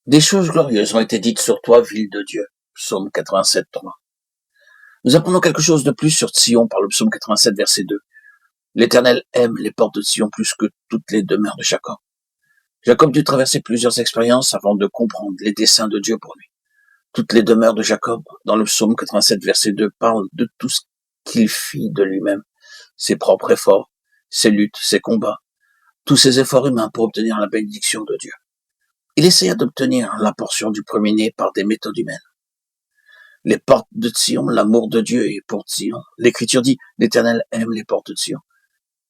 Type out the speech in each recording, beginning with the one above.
Des choses glorieuses ont été dites sur toi, ville de Dieu. Psaume 87, 3. Nous apprenons quelque chose de plus sur Sion par le psaume 87, verset 2. L'Éternel aime les portes de Sion plus que toutes les demeures de Jacob. Jacob dut traverser plusieurs expériences avant de comprendre les desseins de Dieu pour lui. Toutes les demeures de Jacob, dans le psaume 87, verset 2, parlent de tout ce qu'il fit de lui-même, ses propres efforts, ses luttes, ses combats, tous ses efforts humains pour obtenir la bénédiction de Dieu. Il essaya d'obtenir la portion du premier-né par des méthodes humaines. Les portes de Sion, l'amour de Dieu est pour Sion. L'Écriture dit, l'Éternel aime les portes de Sion.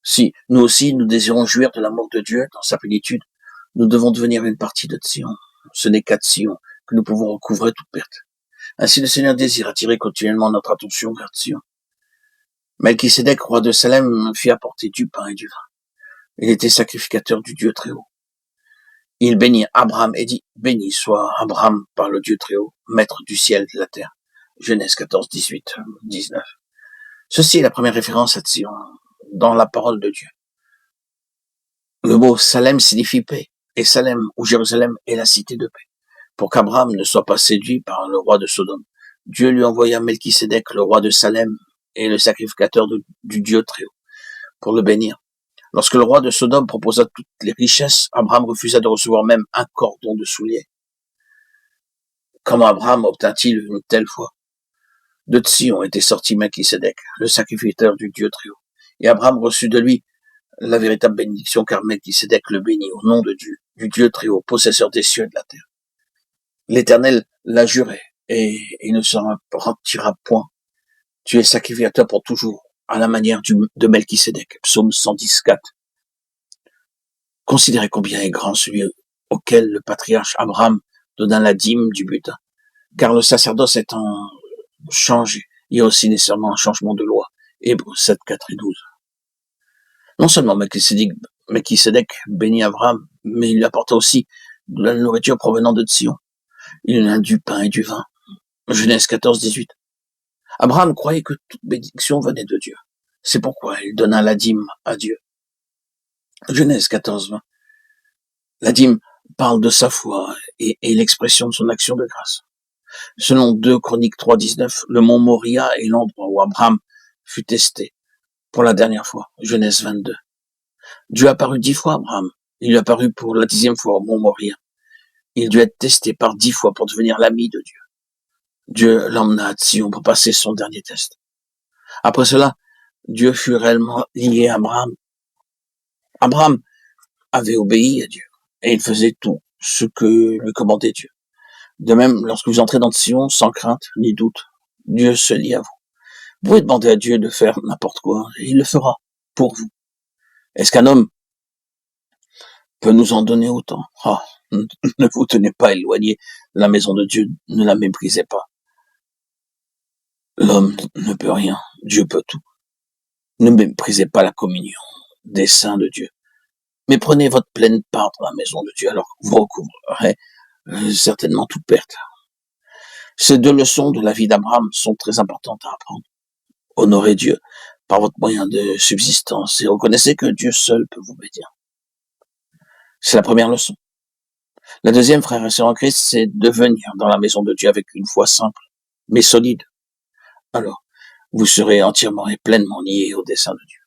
Si nous aussi nous désirons jouir de l'amour de Dieu dans sa plénitude, nous devons devenir une partie de Sion. Ce n'est qu'à Sion que nous pouvons recouvrer toute perte. Ainsi le Seigneur désire attirer continuellement notre attention vers Sion. Melchisédek, roi de Salem, fit apporter du pain et du vin. Il était sacrificateur du Dieu très haut. Il bénit Abraham et dit, béni soit Abraham par le Dieu très haut, maître du ciel et de la terre. Genèse 14, 18, 19. Ceci est la première référence à Sion dans la parole de Dieu. Le mot Salem signifie paix, et Salem ou Jérusalem est la cité de paix. Pour qu'Abraham ne soit pas séduit par le roi de Sodome, Dieu lui envoya Melchisédek, le roi de Salem, et le sacrificateur du Dieu très haut, pour le bénir. Lorsque le roi de Sodome proposa toutes les richesses, Abraham refusa de recevoir même un cordon de soulier. Comment Abraham obtint-il une telle foi? De Sion était sorti Melchisédek, le sacrificateur du Dieu très haut. Et Abraham reçut de lui la véritable bénédiction, car Melchisédek le bénit au nom de Dieu, du Dieu très haut, possesseur des cieux et de la terre. L'Éternel l'a juré, et il ne s'en retira point. Tu es sacrificateur pour toujours, à la manière de Melchisédek. Psaume 110, 4. Considérez combien est grand celui auquel le patriarche Abraham donna la dîme du butin, car le sacerdoce étant changé, il y a aussi nécessairement un changement de loi. Hébreux 7, 4 et 12. Non seulement Melchisédek bénit Abraham, mais il lui apporta aussi de la nourriture provenant de Sion. Il lui a du pain et du vin. Genèse 14, 18. Abraham croyait que toute bénédiction venait de Dieu. C'est pourquoi il donna la dîme à Dieu. Genèse 14, 20. La dîme parle de sa foi et l'expression de son action de grâce. Selon 2 Chroniques 3, 19, le mont Moria est l'endroit où Abraham fut testé pour la dernière fois. Genèse 22. Dieu apparut 10 fois à Abraham. Il lui apparut pour la 10e fois au mont Moria. Il dut être testé par 10 fois pour devenir l'ami de Dieu. Dieu l'emmena à Sion pour passer son dernier test. Après cela, Dieu fut réellement lié à Abraham. Abraham avait obéi à Dieu et il faisait tout ce que lui commandait Dieu. De même, lorsque vous entrez dans Sion, sans crainte ni doute, Dieu se lie à vous. Vous pouvez demander à Dieu de faire n'importe quoi et il le fera pour vous. Est-ce qu'un homme peut nous en donner autant? Ne vous tenez pas éloigné de la maison de Dieu, ne la méprisez pas. L'homme ne peut rien, Dieu peut tout. Ne méprisez pas la communion des saints de Dieu, mais prenez votre pleine part dans la maison de Dieu, alors vous recouvrerez certainement toute perte. Ces 2 leçons de la vie d'Abraham sont très importantes à apprendre. Honorez Dieu par votre moyen de subsistance et reconnaissez que Dieu seul peut vous bénir. C'est la première leçon. La deuxième, frères et sœurs en Christ, c'est de venir dans la maison de Dieu avec une foi simple, mais solide. Alors, vous serez entièrement et pleinement liés au dessein de Dieu.